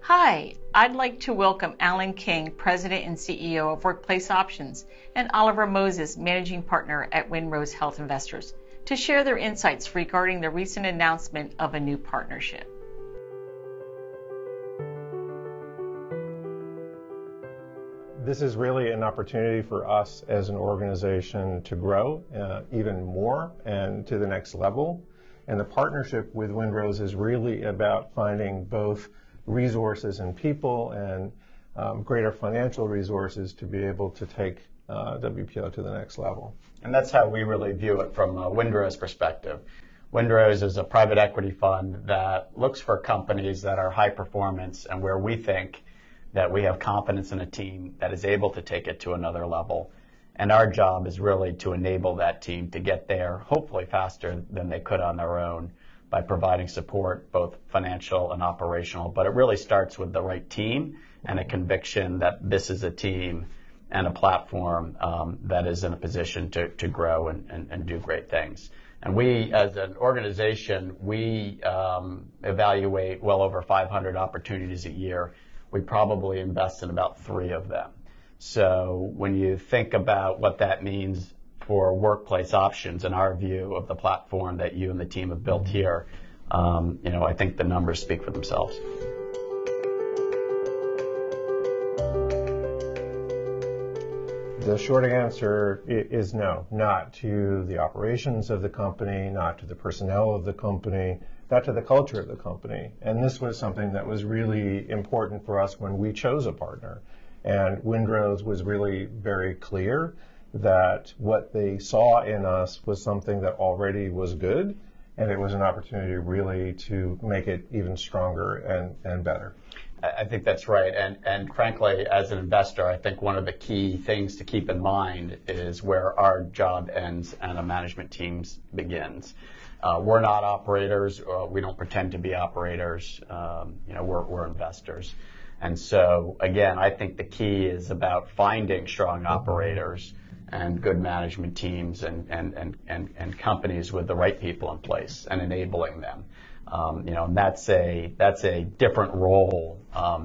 Hi, I'd like to welcome Alan King, President and CEO of Workplace Options, and Oliver Moses, Managing Partner at WindRose Health Investors, to share their insights regarding the recent announcement of a new partnership. This is really an opportunity for us as an organization to grow even more and to the next level. And the partnership with WindRose is really about finding both resources and people and greater financial resources to be able to take WPO to the next level. And that's how we really view it from a WindRose perspective. WindRose is a private equity fund that looks for companies that are high performance and where we think that we have confidence in a team that is able to take it to another level. And our job is really to enable that team to get there, hopefully faster than they could on their own, by providing support, both financial and operational. But it really starts with the right team and a conviction that this is a team and a platform that is in a position to grow and do great things. And we, as an organization, we evaluate well over 500 opportunities a year. We probably invest in about 3 of them. So when you think about what that means for Workplace Options and our view of the platform that you and the team have built here, I think the numbers speak for themselves. The short answer is no, not to the operations of the company, not to the personnel of the company, not to the culture of the company. And this was something that was really important for us when we chose a partner. And WindRose was really very clear that what they saw in us was something that already was good, and it was an opportunity really to make it even stronger and better. I think that's right. And frankly, as an investor, I think one of the key things to keep in mind is where our job ends and a management team's begins. We're not operators. We don't pretend to be operators. We're investors. And so, again, I think the key is about finding strong operators and good management teams and companies with the right people in place and enabling them. And that's a different role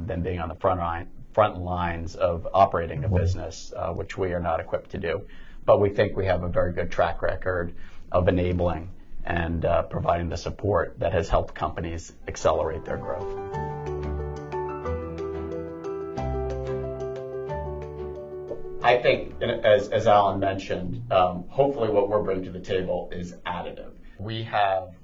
than being on the front lines of operating a business, which we are not equipped to do. But we think we have a very good track record of enabling and providing the support that has helped companies accelerate their growth. I think, as Alan mentioned, hopefully what we're bringing to the table is additive. We have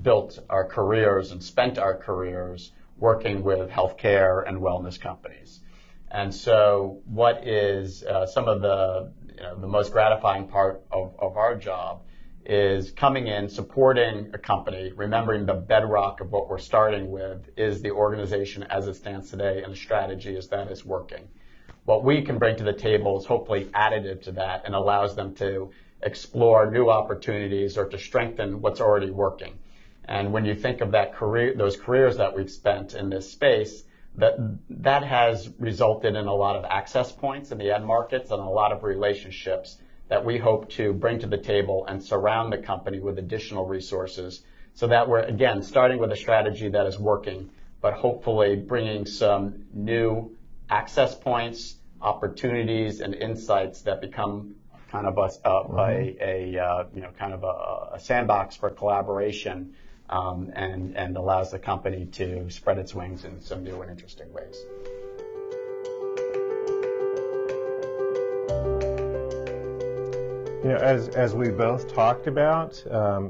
built our careers and spent our careers working with healthcare and wellness companies. And so what is some of the most gratifying part of our job is coming in, supporting a company, remembering the bedrock of what we're starting with is the organization as it stands today and the strategy is that it's working. What we can bring to the table is hopefully additive to that and allows them to explore new opportunities or to strengthen what's already working. And when you think of those careers that we've spent in this space, that has resulted in a lot of access points in the end markets and a lot of relationships that we hope to bring to the table and surround the company with additional resources so that we're, again, starting with a strategy that is working, but hopefully bringing some new access points, opportunities, and insights that become kind of a sandbox for collaboration and allows the company to spread its wings in some new and interesting ways. As we both talked about,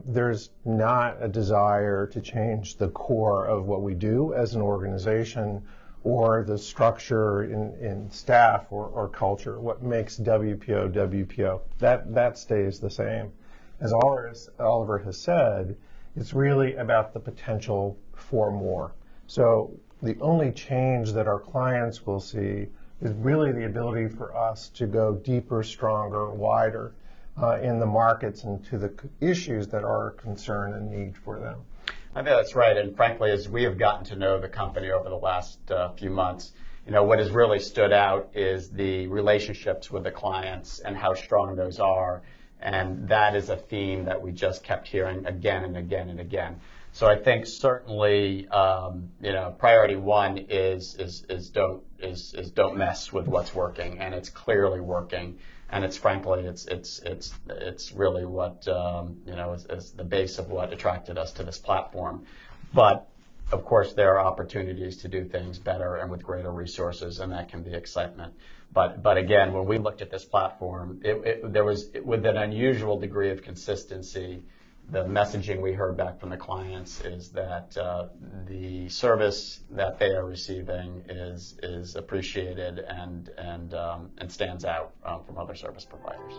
there's not a desire to change the core of what we do as an organization or the structure in staff or culture, what makes WPO. That stays the same. As Oliver has said, it's really about the potential for more. So the only change that our clients will see is really the ability for us to go deeper, stronger, wider in the markets and to the issues that are a concern and need for them. I think that's right. And frankly, as we have gotten to know the company over the last few months, what has really stood out is the relationships with the clients and how strong those are And that is a theme that we just kept hearing again and again and again. So I think certainly, priority one is don't mess with what's working, and it's clearly working, and it's frankly it's really what is the base of what attracted us to this platform. But of course, there are opportunities to do things better and with greater resources, and that can be excitement. But again, when we looked at this platform, there was, with an unusual degree of consistency, the messaging we heard back from the clients is that the service that they are receiving is appreciated and stands out from other service providers.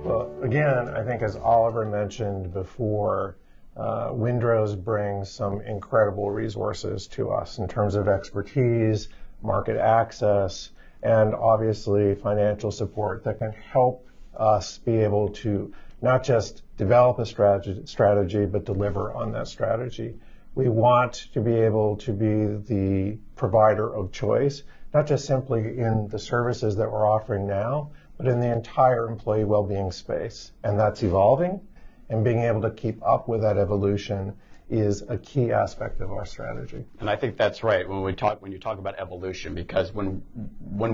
Well, again, I think as Oliver mentioned before, WindRose brings some incredible resources to us in terms of expertise, market access, and obviously financial support that can help us be able to not just develop a strategy, but deliver on that strategy. We want to be able to be the provider of choice, not just simply in the services that we're offering now, but in the entire employee well-being space. And that's evolving, and being able to keep up with that evolution is a key aspect of our strategy. And I think that's right when you talk about evolution, because when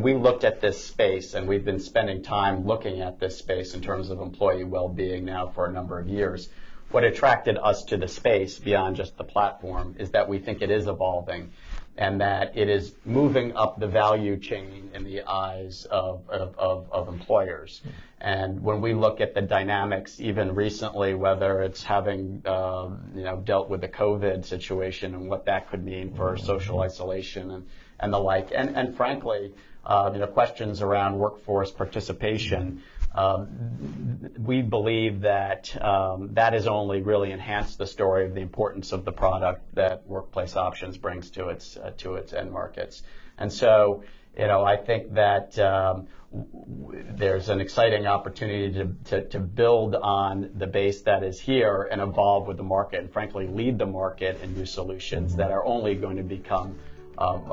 we looked at this space, and we've been spending time looking at this space in terms of employee well-being now for a number of years, what attracted us to the space beyond just the platform is that we think it is evolving, and that it is moving up the value chain in the eyes of employers. And when we look at the dynamics, even recently, whether it's having dealt with the COVID situation and what that could mean for social isolation and the like, and frankly, questions around workforce participation. We believe that that has only really enhanced the story of the importance of the product that Workplace Options brings to its end markets. And so, I think that there's an exciting opportunity to build on the base that is here and evolve with the market, and frankly lead the market in new solutions that are only going to become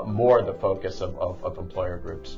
more the focus of employer groups.